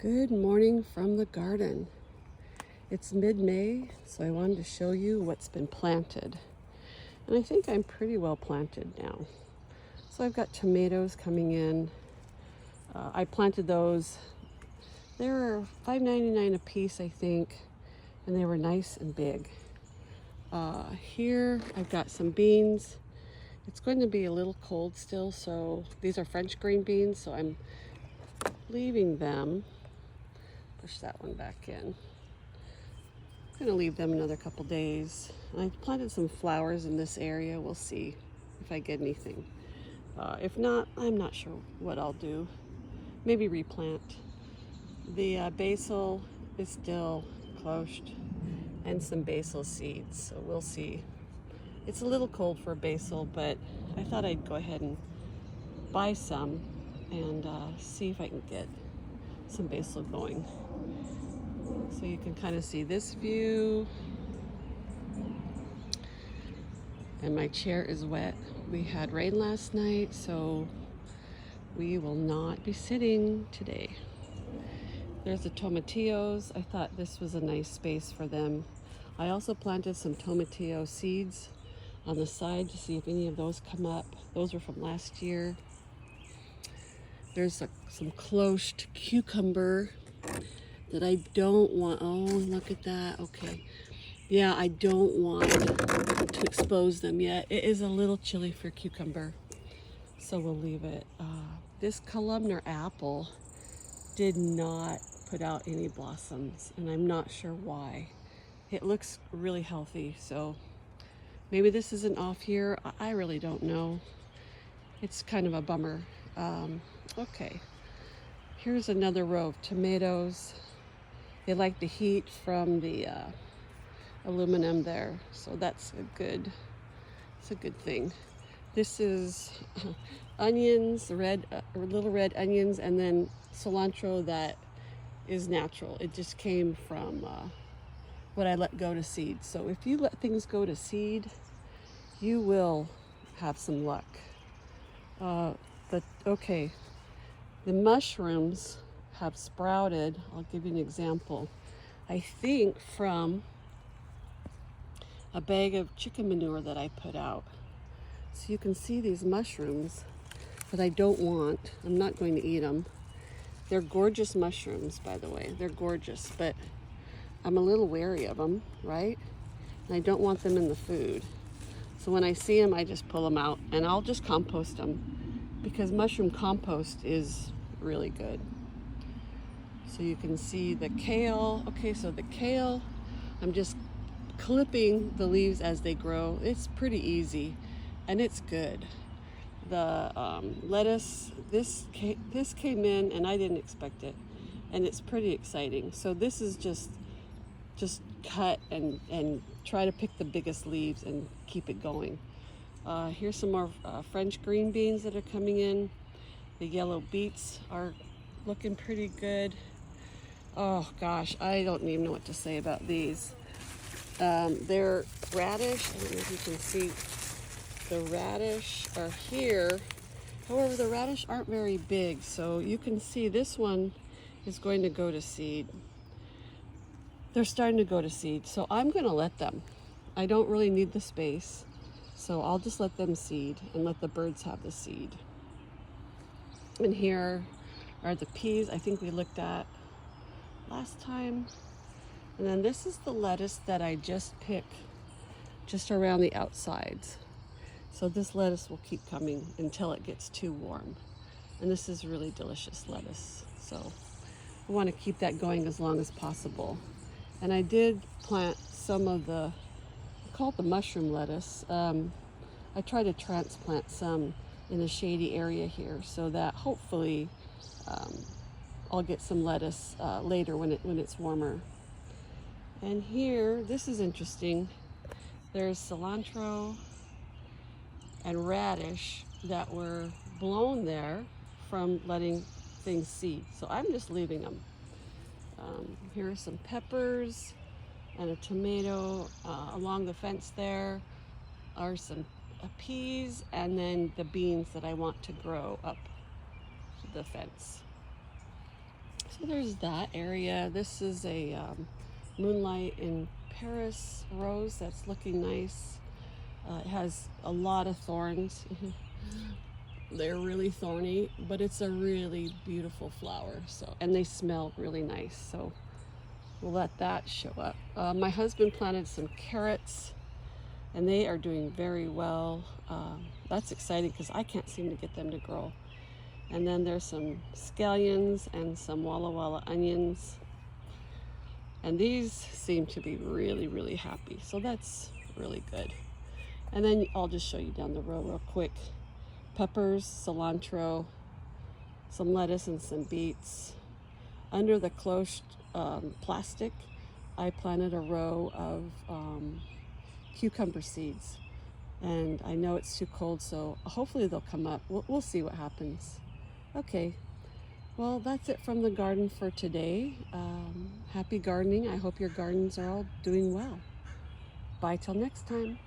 Good morning from the garden. It's mid-May, so I wanted to show you what's been planted. And I think I'm pretty well planted now. So I've got tomatoes coming in. I planted those. They were $5.99 a piece, I think, and they were nice and big. Here I've got some beans. It's going to be a little cold still, so these are French green beans, so I'm leaving them. Push that one back in. I'm going to leave them another couple days. I planted some flowers in this area. We'll see if I get anything. If not, I'm not sure what I'll do. Maybe replant. The basil is still closed, and some basil seeds, so we'll see. It's a little cold for basil, but I thought I'd go ahead and buy some and see if I can get some basil going. So you can kind of see this view. And my chair is wet. We had rain last night, so we will not be sitting today. There's the tomatillos. I thought this was a nice space for them. I also planted some tomatillo seeds on the side to see if any of those come up. Those were from last year. There's some closed cucumber that I don't want. Oh, look at that. Okay. Yeah, I don't want to expose them yet. It is a little chilly for cucumber, so we'll leave it. This columnar apple did not put out any blossoms, and I'm not sure why. It looks really healthy, so maybe this isn't off here. I really don't know. It's kind of a bummer. Okay, here's another row of tomatoes. They like the heat from the aluminum there, so that's it's a good thing. This is onions, little red onions, and then cilantro that is natural. It just came from what I let go to seed. So if you let things go to seed, you will have some luck. But okay, the mushrooms have sprouted. I'll give you an example. I think from a bag of chicken manure that I put out. So you can see these mushrooms that I don't want. I'm not going to eat them. They're gorgeous mushrooms, by the way. They're gorgeous, but I'm a little wary of them, right? And I don't want them in the food. So when I see them, I just pull them out, and I'll just compost them because mushroom compost is really good. So you can see the kale. Okay, so the kale, I'm just clipping the leaves as they grow. It's pretty easy, and it's good. The lettuce, this came in, and I didn't expect it, and it's pretty exciting. So this is just cut and try to pick the biggest leaves and keep it going. Here's some more French green beans that are coming in. The yellow beets are looking pretty good. Oh gosh, I don't even know what to say about these. They're radish. I don't know if you can see. The radish are here. However, the radish aren't very big, so you can see this one is going to go to seed. They're starting to go to seed, so I'm going to let them. I don't really need the space, so I'll just let them seed and let the birds have the seed. And here are the peas I think we looked at last time. And then this is the lettuce that I just picked just around the outsides. So this lettuce will keep coming until it gets too warm. And this is really delicious lettuce. So I want to keep that going as long as possible. And I did plant some of I call it the mushroom lettuce. I try to transplant some in a shady area here so that hopefully I'll get some lettuce later when it's warmer. And here, this is interesting. There's cilantro and radish that were blown there from letting things seed. So I'm just leaving them. Here are some peppers and a tomato. Along the fence there are some peas and then the beans that I want to grow up the fence. So there's that area. This is a Moonlight in Paris rose that's looking nice. It has a lot of thorns. They're really thorny, but it's a really beautiful flower. So, and they smell really nice. So we'll let that show up. My husband planted some carrots, and they are doing very well. That's exciting because I can't seem to get them to grow. And then there's some scallions and some Walla Walla onions. And these seem to be really, really happy. So that's really good. And then I'll just show you down the row real quick. Peppers, cilantro, some lettuce and some beets. Under the cloche plastic, I planted a row of cucumber seeds. And I know it's too cold, so hopefully they'll come up. We'll see what happens. Okay, well, that's it from the garden for today. Happy gardening. I hope your gardens are all doing well. Bye till next time.